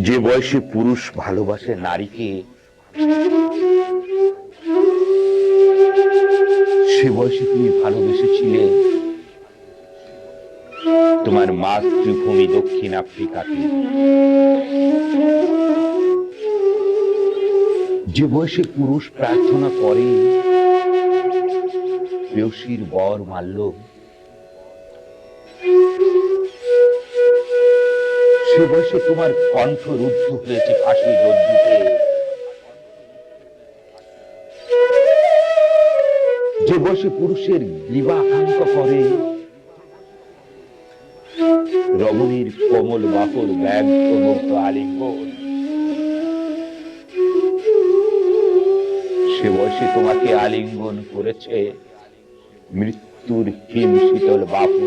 যে বয়সে পুরুষ ভালোবাসে নারীকে, সে বয়সে তুমি ভালোবেসেছিলে তোমার মাতৃভূমি দক্ষিণ আফ্রিকাকে। যে বয়সে পুরুষ প্রার্থনা করে প্রেয়সীর বর মাল্য, সে বয়সে তোমার কণ্ঠ রুদ্ধ হয়েছে ফাঁসির রজ্জুতে। যে বয়সে পুরুষের গ্রীবা আকাঙ্ক্ষা করে রমণীর কোমল বাহুর ব্যগ্র মুক্ত আলিঙ্গন, সে বয়সে তোমাকে আলিঙ্গন করেছে মৃত্যুর হিম শীতল বাহু।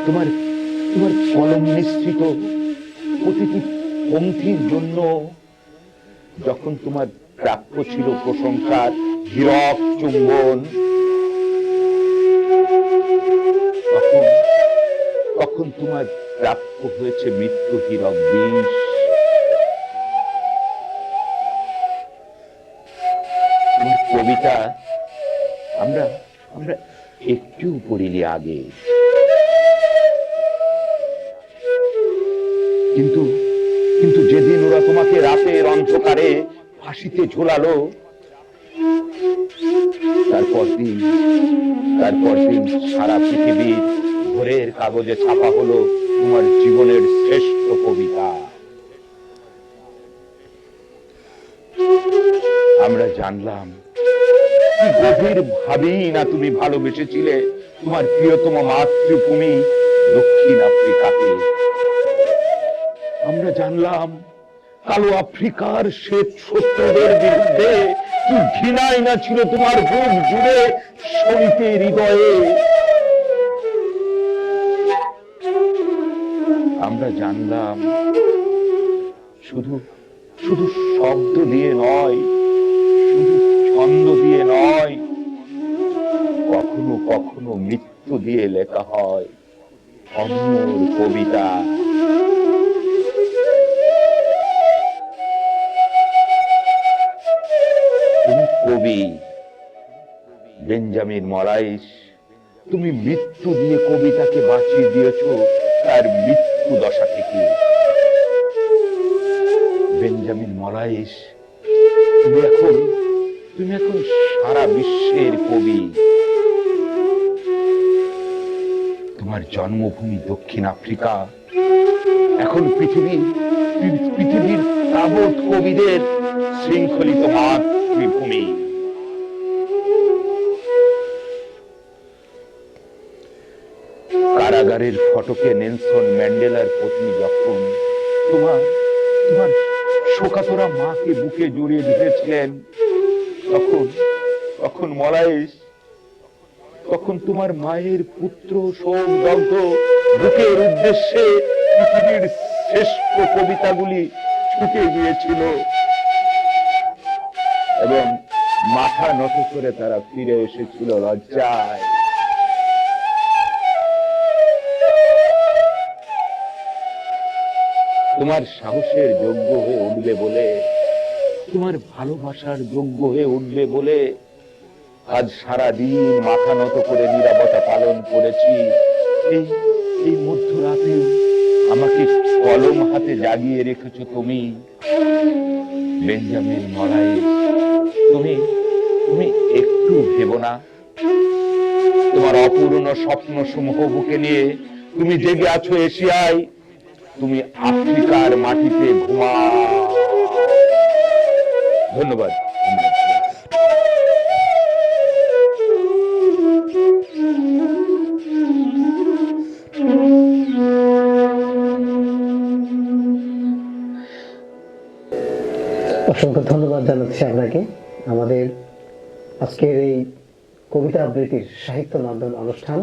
তোমার তোমার কলম নিঃসৃত প্রতিটি পঙ্ক্তির জন্য যখন তোমার প্রাপ্য ছিল প্রশংসার হীরক চুম্বন, তখন তোমার প্রাপ্য হয়েছে মৃত্যু হীরক বিষ। তোমার কবিতা আমরা আমরা একটু পড়িনি আগে, কিন্তু কিন্তু যেদিন ওরা তোমাকে রাতের অন্ধকারে ফাঁসিতে ঝোলালো, তারপর দিন সারা পৃথিবীর ভোরের কাগজে ছাপা হলো তোমার জীবনের শ্রেষ্ঠ কবিতা। আমরা জানলাম কি গভীর ভাবেই না তুমি ভালোবেসেছিলে তোমার প্রিয়তম মাতৃভূমি দক্ষিণ আফ্রিকাকে। আমরা জানলাম কালো আফ্রিকার শ্বেত শত্রুদের বিরুদ্ধে কি ঘৃণাই না ছিল তোমার বুক জুড়ে শ্রমিকের হৃদয়ে। আমরা জানলাম শুধু শুধু শব্দ দিয়ে নয়, শুধু ছন্দ দিয়ে নয়, কখনো কখনো মৃত্যু দিয়ে লেখা হয় অমর কবিতা। কবি বেঞ্জামিন মোরাইস, তুমি মৃত্যু দিয়ে কবিতাকে বাঁচিয়ে দিয়েছ তার মৃত্যু দশা থেকে। বেঞ্জামিন মোরাইস, তুমি এখন সারা বিশ্বের কবি। তোমার জন্মভূমি দক্ষিণ আফ্রিকা এখন পৃথিবীর তাবৎ কবিদের শৃঙ্খলিত মাতৃভূমি। কারাগারের ফটকে নেলসন ম্যান্ডেলার পত্নী যখন তোমার শোকাতুরা মাকে বুকে জড়িয়ে ধরেছিলেন, তখন মোরাইস, তখন তোমার মায়ের পুত্র শোকদগ্ধ বুকের উদ্দেশ্যে পৃথিবীর শ্রেষ্ঠ কবিতাগুলি ছুটে গিয়েছিল এবং মাথা নত করে তারা ফিরে এসেছিল লজ্জায়। তোমার সাহসের যোগ্য হয়ে উঠবে বলে, তোমার ভালোবাসার যোগ্য হয়ে উঠবে বলে আজ সারাদিন মাথা নত করে নীরবতা পালন করেছি। এই মধ্যরাতে আমাকে কলম হাতে জাগিয়ে রেখেছো তুমি। বেঞ্জামিন মোরাইস, তুমি একটু ভেবো না তোমার অপূর্ণ স্বপ্ন সমূহ বুকে নিয়ে তুমি জেগে আছো এশিয়ায়, তুমি আফ্রিকার মাটিতে ঘুমাও। ধন্যবাদ। অসংখ্য ধন্যবাদ জানাচ্ছি আপনাকে। আমাদের আজকের এই কবিতা আবৃত্তির সাহিত্য মাধ্যম অনুষ্ঠান